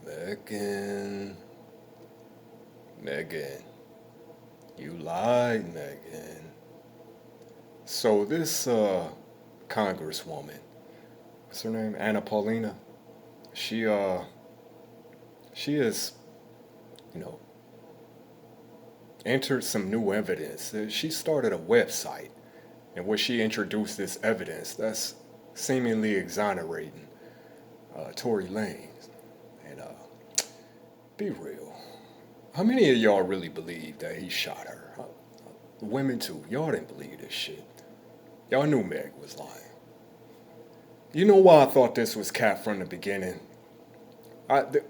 Megan, Megan, you lied, Megan. So this congresswoman, what's her name? Anna Paulina. She uh she has, you know, entered some new evidence. She started a website in which she introduced this evidence that's seemingly exonerating Tory Lanez. And be real. How many of y'all really believe that he shot her? Women too. Y'all didn't believe this shit. Y'all knew Meg was lying. You know why I thought this was cap from the beginning?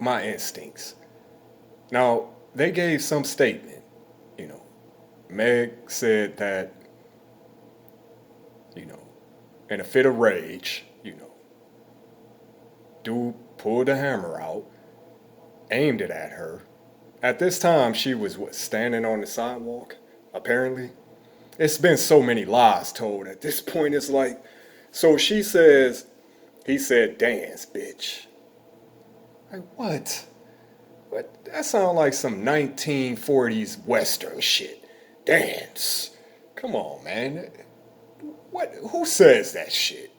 My instincts. Now, they gave some statement. You know, Meg said that, you know, in a fit of rage, dude pulled the hammer out, aimed it at her. At this time, she was what, standing on the sidewalk, apparently. It's been so many lies told at this point. It's like, so she says, he said, dance, bitch. Like, what? What? That sounds like some 1940s Western shit. Dance. Come on, man. What? Who says that shit?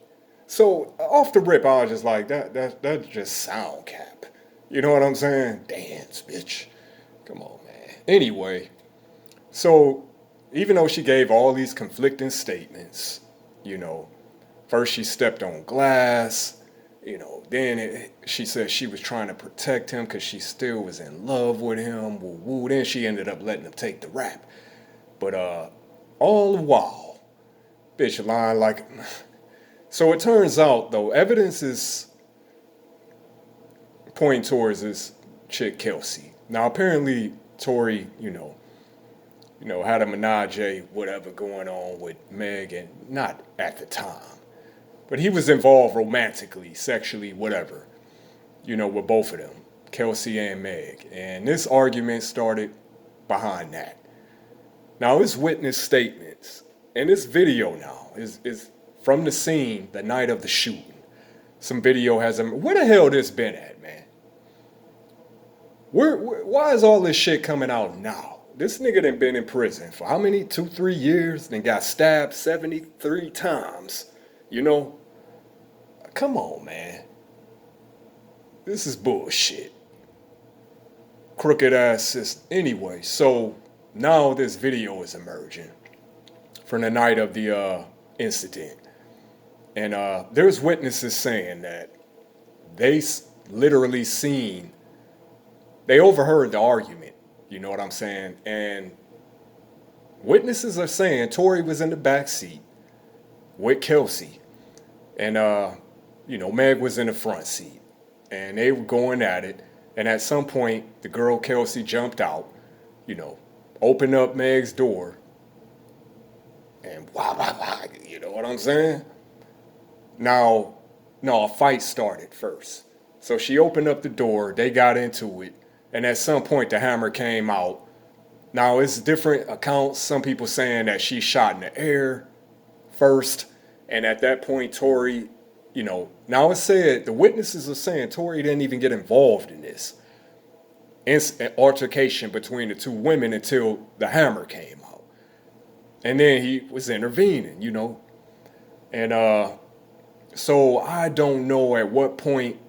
So off the rip, I was just like, that's just sound cap. You know what I'm saying? Dance, bitch. Come on, man. Anyway, so even though she gave all these conflicting statements, you know, first she stepped on glass, then she said she was trying to protect him because she still was in love with him. Woo woo. Then she ended up letting him take the rap. But all the while, bitch lying like. So it turns out though, evidence is pointing towards this chick Kelsey. Now apparently Tory, had a menage whatever going on with Meg, and not at the time, but he was involved romantically, sexually, whatever, with both of them, Kelsey and Meg. And this argument started behind that. Now it's witness statements, and this video now is from the scene the night of the shooting. Some video has him. Where the hell this been at, man? Why is all this shit coming out now? This nigga done been in prison for how many? 2-3 years? Then got stabbed 73 times. Come on, man. This is bullshit. Crooked ass system. Anyway, so now this video is emerging from the night of the incident. And there's witnesses saying that they literally they overheard the argument. You know what I'm saying? And witnesses are saying Tory was in the back seat with Kelsey. And, Meg was in the front seat. And they were going at it. And at some point, the girl Kelsey jumped out, opened up Meg's door. And wah, wah, wah, you know what I'm saying? Now, no, a fight started first. So she opened up the door, they got into it, and at some point the hammer came out. Now, it's different accounts. Some people saying that she shot in the air first, and at that point, Tory, now it's said, the witnesses are saying Tory didn't even get involved in this altercation between the two women until the hammer came out. And then he was intervening, and so I don't know at what point.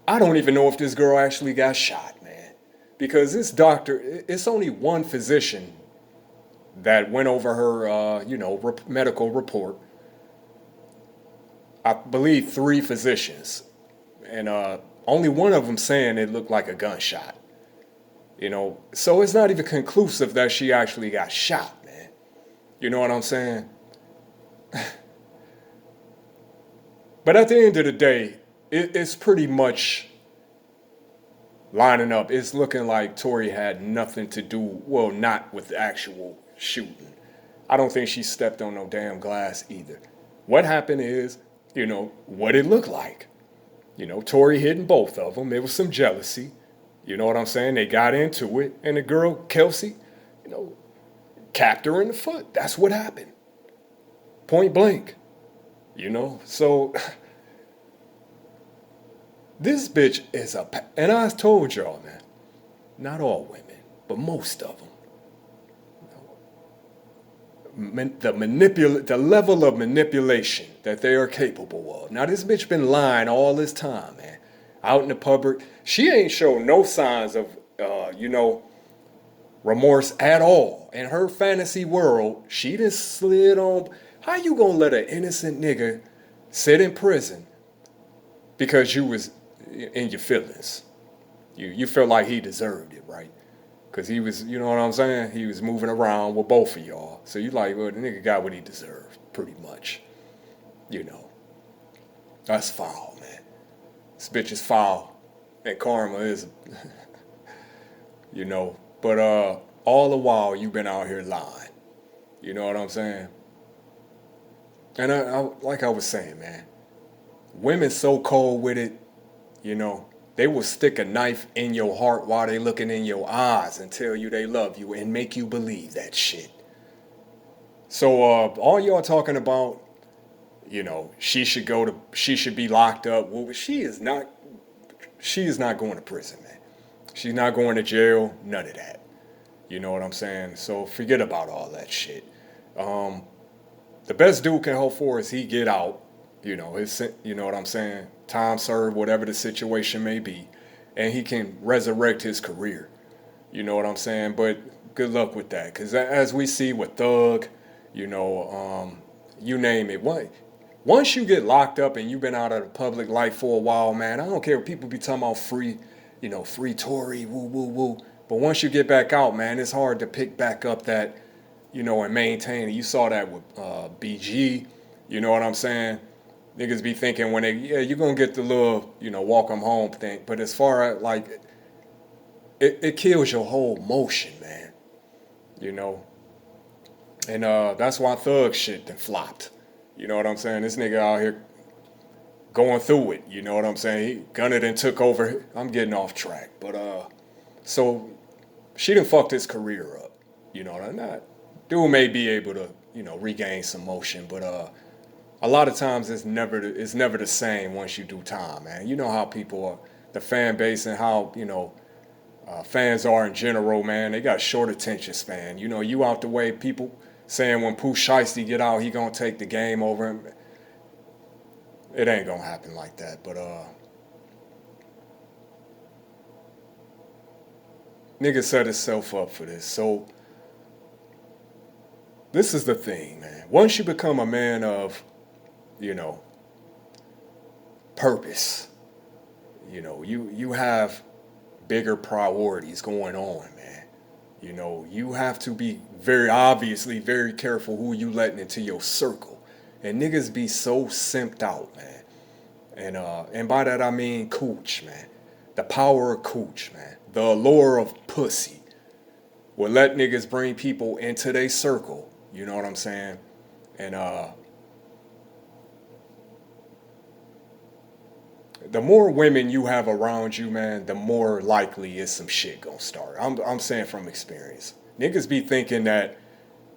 I don't even know if this girl actually got shot, man. Because this doctor, it's only one physician that went over her, medical report. I believe 3 physicians. And only one of them saying it looked like a gunshot. So it's not even conclusive that she actually got shot, man. You know what I'm saying? But at the end of the day, it's pretty much lining up. It's looking like Tory had nothing to do, well, not with the actual shooting. I don't think she stepped on no damn glass either. What happened is, what it looked like. Tory hitting both of them. There was some jealousy. You know what I'm saying? They got into it. And the girl, Kelsey, capped her in the foot. That's what happened. Point blank. So This bitch is and I told y'all, man, not all women, but most of them. The level of manipulation that they are capable of. Now this bitch been lying all this time, man. Out in the public, she ain't shown no signs of, remorse at all. In her fantasy world, she just slid on. How you gonna let an innocent nigga sit in prison because you was in your feelings? You felt like he deserved it, right? Because he was, you know what I'm saying? He was moving around with both of y'all. So you like, well, the nigga got what he deserved, pretty much. You know. That's foul, man. This bitch is foul. And karma is, you know. But all the while, you've been out here lying. You know what I'm saying? And like I was saying, man, women so cold with it, you know, they will stick a knife in your heart while they looking in your eyes and tell you they love you and make you believe that shit. So all y'all talking about, you know, she should be locked up. Well, she is not going to prison, man. She's not going to jail, none of that. You know what I'm saying? So forget about all that shit. The best dude can hope for is he get out, you know, you know what I'm saying? Time served, whatever the situation may be, and he can resurrect his career. You know what I'm saying? But good luck with that, because as we see with Thug, you know, you name it. Once you get locked up and you've been out of the public life for a while, man, I don't care if people be talking about free, you know, free Tory, woo, woo, woo. But once you get back out, man, it's hard to pick back up that, you know, and maintain it. You saw that with BG, you know what I'm saying? Niggas be thinking when you're going to get the little, you know, walk them home thing. But as far as, like, it kills your whole motion, man. You know? And that's why Thug shit then flopped. You know what I'm saying? This nigga out here going through it. You know what I'm saying? He gunned it and took over. I'm getting off track. But, so, she done fucked his career up. You know what I'm not? Dude may be able to, you know, regain some motion, but a lot of times it's never the same once you do time, man. You know how people are, the fan base and how, you know, fans are in general, man. They got short attention span. You know, you out the way, people saying when Pooh Shiesty get out, he gonna take the game over him. It ain't gonna happen like that, but nigga set himself up for this. So this is the thing, man. Once you become a man of, you know, purpose, you know, you have bigger priorities going on, man. You know, you have to be very careful who you letting into your circle. And niggas be so simped out, man. And by that I mean cooch, man. The power of cooch, man. The allure of pussy will let niggas bring people into their circle. You know what I'm saying? And the more women you have around you, man, the more likely is some shit gonna start. I'm saying from experience. Niggas be thinking that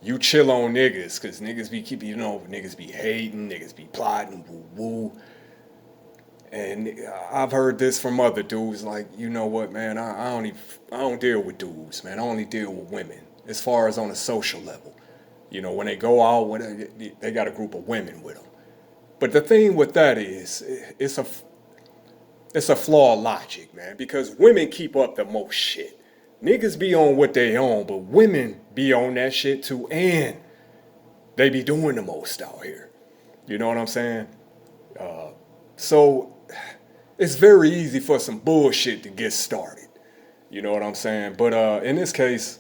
you chill on niggas, cause niggas be keeping, you know, niggas be hating, niggas be plotting, woo woo. And I've heard this from other dudes, like, you know what, man, I don't deal with dudes, man. I only deal with women, as far as on a social level. You know, when they go out, they got a group of women with them. But the thing with that is, it's a flawed logic, man, because women keep up the most shit. Niggas be on what they own, but women be on that shit too, and they be doing the most out here. You know what I'm saying? So it's very easy for some bullshit to get started. You know what I'm saying? But in this case,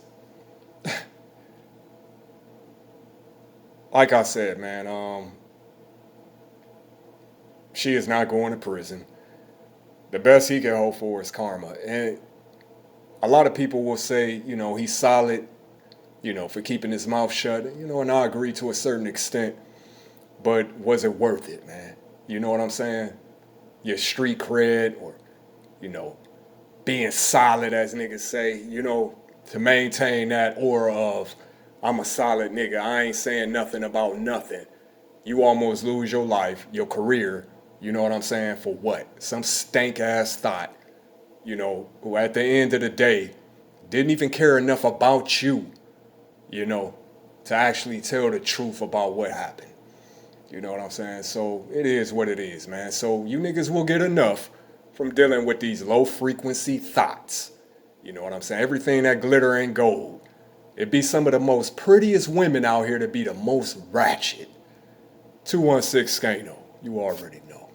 like I said, man, she is not going to prison. The best he can hope for is karma. And a lot of people will say, you know, he's solid, you know, for keeping his mouth shut. You know, and I agree to a certain extent. But was it worth it, man? You know what I'm saying? Your street cred, or, you know, being solid, as niggas say, you know, to maintain that aura of, I'm a solid nigga, I ain't saying nothing about nothing. You almost lose your life, your career, You know what I'm saying? For what? Some stank ass thought, who at the end of the day didn't even care enough about you, you know, to actually tell the truth about what happened. You know what I'm saying? So it is what it is, man. So you niggas will get enough from dealing with these low frequency thoughts. You know what I'm saying? Everything that glitter ain't gold. It be some of the most prettiest women out here to be the most ratchet. 216 Skano. You already know.